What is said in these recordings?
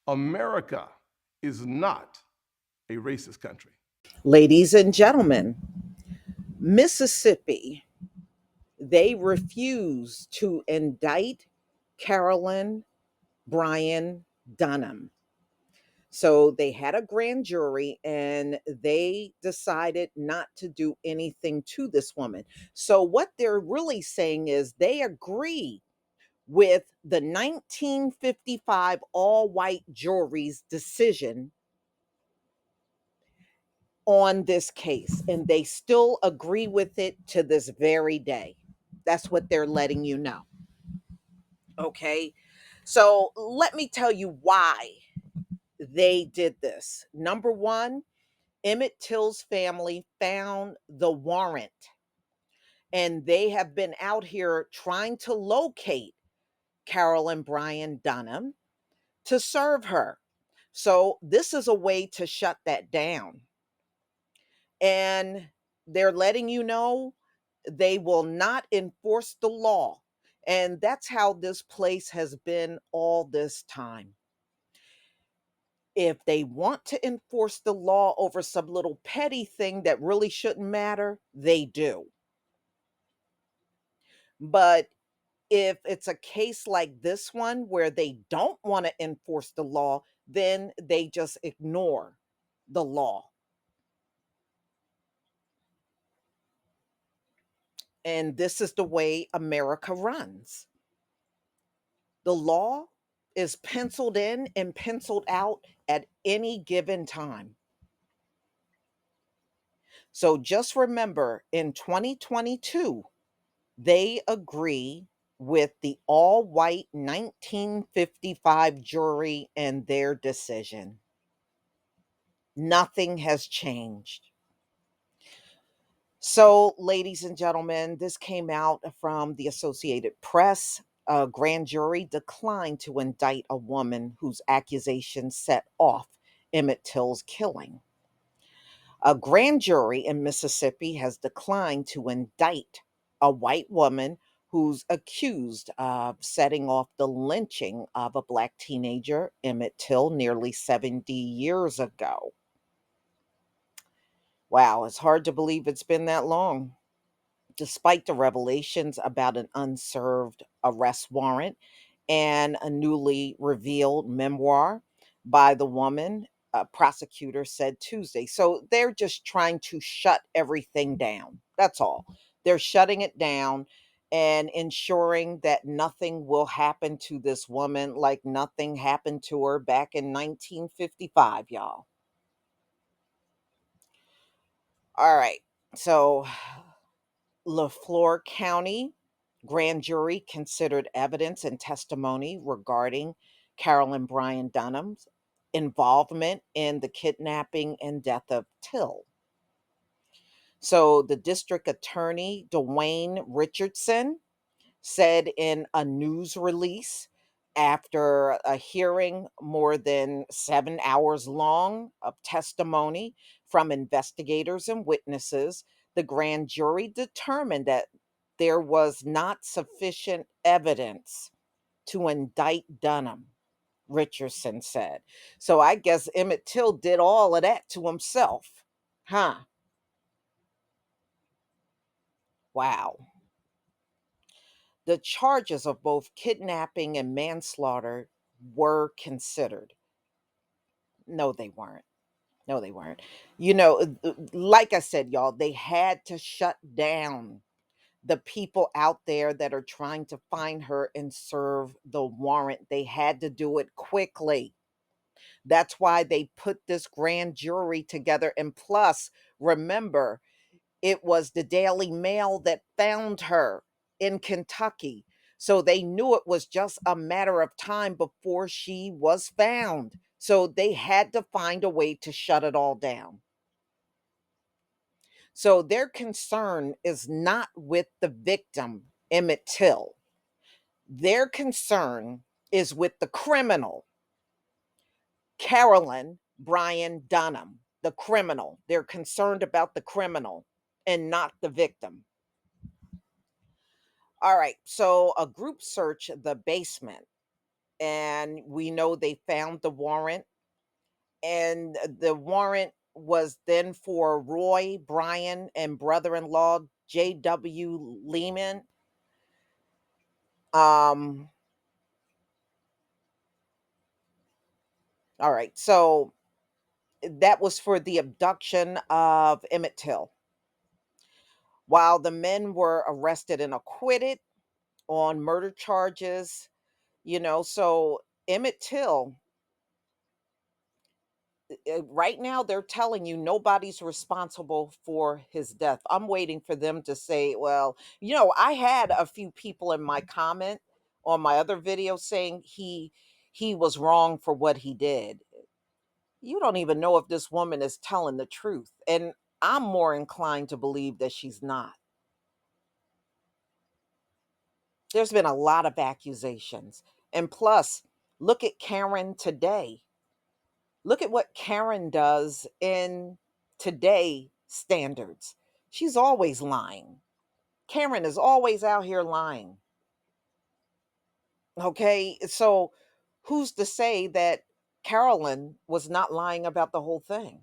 America is not a racist country. Ladies and gentlemen, Mississippi, they refused to indict Carolyn Bryant Donham. So they had a grand jury and they decided not to do anything to this woman. So what they're really saying is they agree with the 1955 all white jury's decision on this case, and they still agree with it to this very day. That's what they're letting you know. Okay. So let me tell you why they did this. Number one, Emmett Till's family found the warrant, and they have been out here trying to locate Carolyn Bryant Donham to serve her. So this is a way to shut that down. And they're letting you know they will not enforce the law. And that's how this place has been all this time. If they want to enforce the law over some little petty thing that really shouldn't matter, they do. But if it's a case like this one where they don't want to enforce the law, then they just ignore the law. And this is the way America runs. The law is penciled in and penciled out at any given time. So just remember in 2022, they agree with the all white 1955 jury and their decision. Nothing has changed. So, ladies and gentlemen, this came out from the Associated Press. A grand jury declined to indict a woman whose accusations set off Emmett Till's killing. A grand jury in Mississippi has declined to indict a white woman who's accused of setting off the lynching of a black teenager, Emmett Till, nearly 70 years ago. Wow, it's hard to believe it's been that long. Despite the revelations about an unserved arrest warrant and a newly revealed memoir by the woman, a prosecutor said Tuesday. So they're just trying to shut everything down. That's all. They're shutting it down and ensuring that nothing will happen to this woman like nothing happened to her back in 1955, y'all. All right. So LaFleur County grand jury considered evidence and testimony regarding Carolyn Bryant Dunham's involvement in the kidnapping and death of Till. So the district attorney, Dwayne Richardson, said in a news release after a hearing more than 7 hours long of testimony from investigators and witnesses, the grand jury determined that there was not sufficient evidence to indict Dunham, Richardson said. So I guess Emmett Till did all of that to himself. Huh. Wow. The charges of both kidnapping and manslaughter were considered. No, they weren't. No, they weren't. Like I said, y'all, they had to shut down the people out there that are trying to find her and serve the warrant. They had to do it quickly. That's why they put this grand jury together. And plus, remember, it was the Daily Mail that found her in Kentucky. So they knew it was just a matter of time before she was found. So they had to find a way to shut it all down. So their concern is not with the victim, Emmett Till. Their concern is with the criminal, Carolyn Bryant Donham, the criminal. They're concerned about the criminal and not the victim. All right. So a group searched the basement and we know they found the warrant, and the warrant was then for Roy Bryan and brother-in-law J.W. Lehman. Um, all right, so that was for the abduction of Emmett Till. While the men were arrested and acquitted on murder charges, so Emmett Till, right now they're telling you nobody's responsible for his death. I'm waiting for them to say, well, I had a few people in my comment on my other video saying he was wrong for what he did. You don't even know if this woman is telling the truth, and I'm more inclined to believe that she's not. There's been a lot of accusations. And plus, look at Karen today. Look at what Karen does in today standards. She's always lying. Karen is always out here lying. Okay, so who's to say that Carolyn was not lying about the whole thing?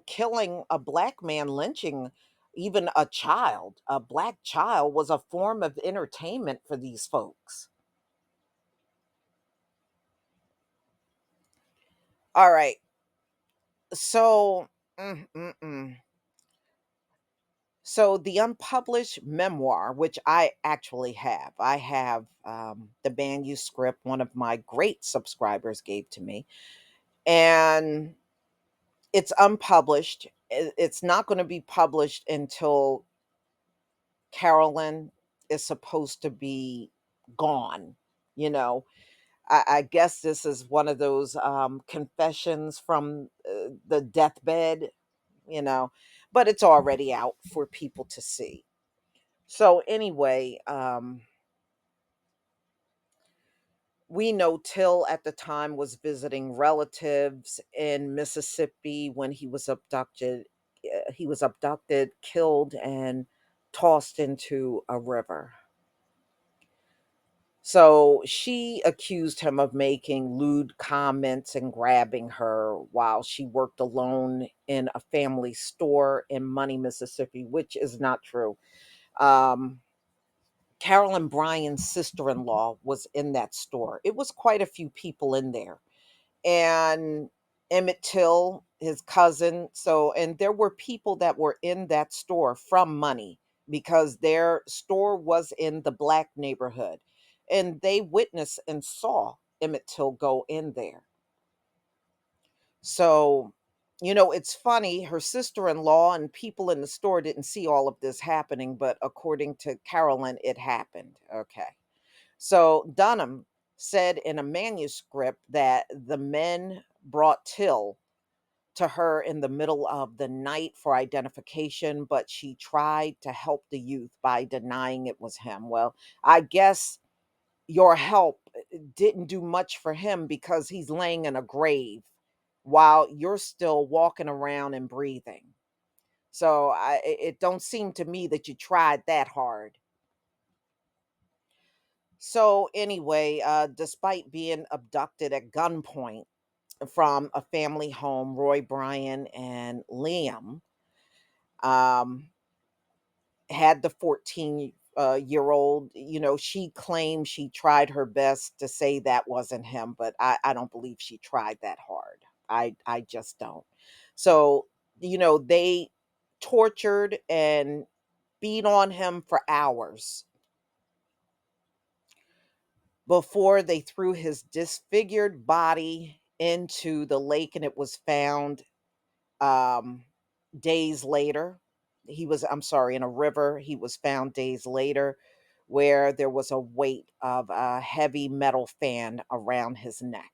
Killing a black man, lynching even a black child, was a form of entertainment for these folks. All right. So, mm, mm, mm. So the unpublished memoir, which I actually have, I have the manuscript one of my great subscribers gave to me, and it's unpublished. It's not going to be published until Carolyn is supposed to be gone. You know, I guess this is one of those confessions from the deathbed, you know, but it's already out for people to see. So anyway, we know Till at the time was visiting relatives in Mississippi when he was abducted. He was abducted, killed, and tossed into a river. So she accused him of making lewd comments and grabbing her while she worked alone in a family store in Money, Mississippi, which is not true. Um, Carolyn Bryan's sister in law was in that store. It was quite a few people in there. And Emmett Till, his cousin. So, and there were people that were in that store from Money because their store was in the black neighborhood. And they witnessed and saw Emmett Till go in there. So, it's funny. Her sister in law and people in the store didn't see all of this happening, but according to Carolyn, it happened. Okay. So Donham said in a manuscript that the men brought Till to her in the middle of the night for identification, but she tried to help the youth by denying it was him. Well, I guess your help didn't do much for him because he's laying in a grave while you're still walking around and breathing. So it don't seem to me that you tried that hard. So anyway, despite being abducted at gunpoint from a family home, Roy Bryan and Liam um, had the 14 year old. She claimed she tried her best to say that wasn't him, but I don't believe she tried that hard. I just don't. So, they tortured and beat on him for hours before they threw his disfigured body into the lake, and it was found um days later. I'm sorry, in a river. He was found days later, where there was a weight of a heavy metal fan around his neck.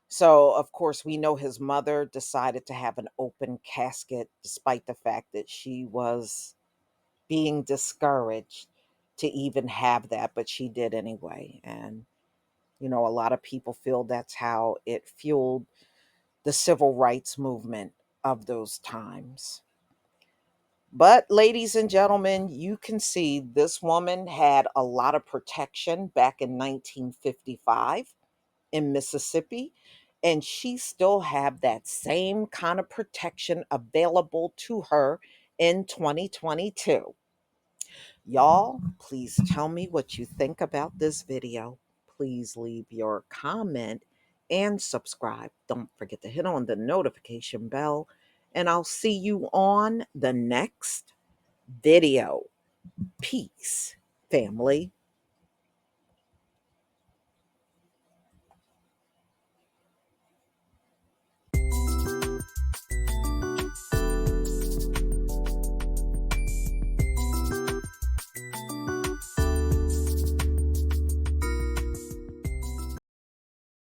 So of course we know his mother decided to have an open casket despite the fact that she was being discouraged to even have that, but she did anyway. And a lot of people feel that's how it fueled the civil rights movement of those times. But, ladies and gentlemen, you can see this woman had a lot of protection back in 1955 in Mississippi, and she still have that same kind of protection available to her in 2022. Y'all, please tell me what you think about this video. Please leave your comment and subscribe. Don't forget to hit on the notification bell, and I'll see you on the next video. Peace, family.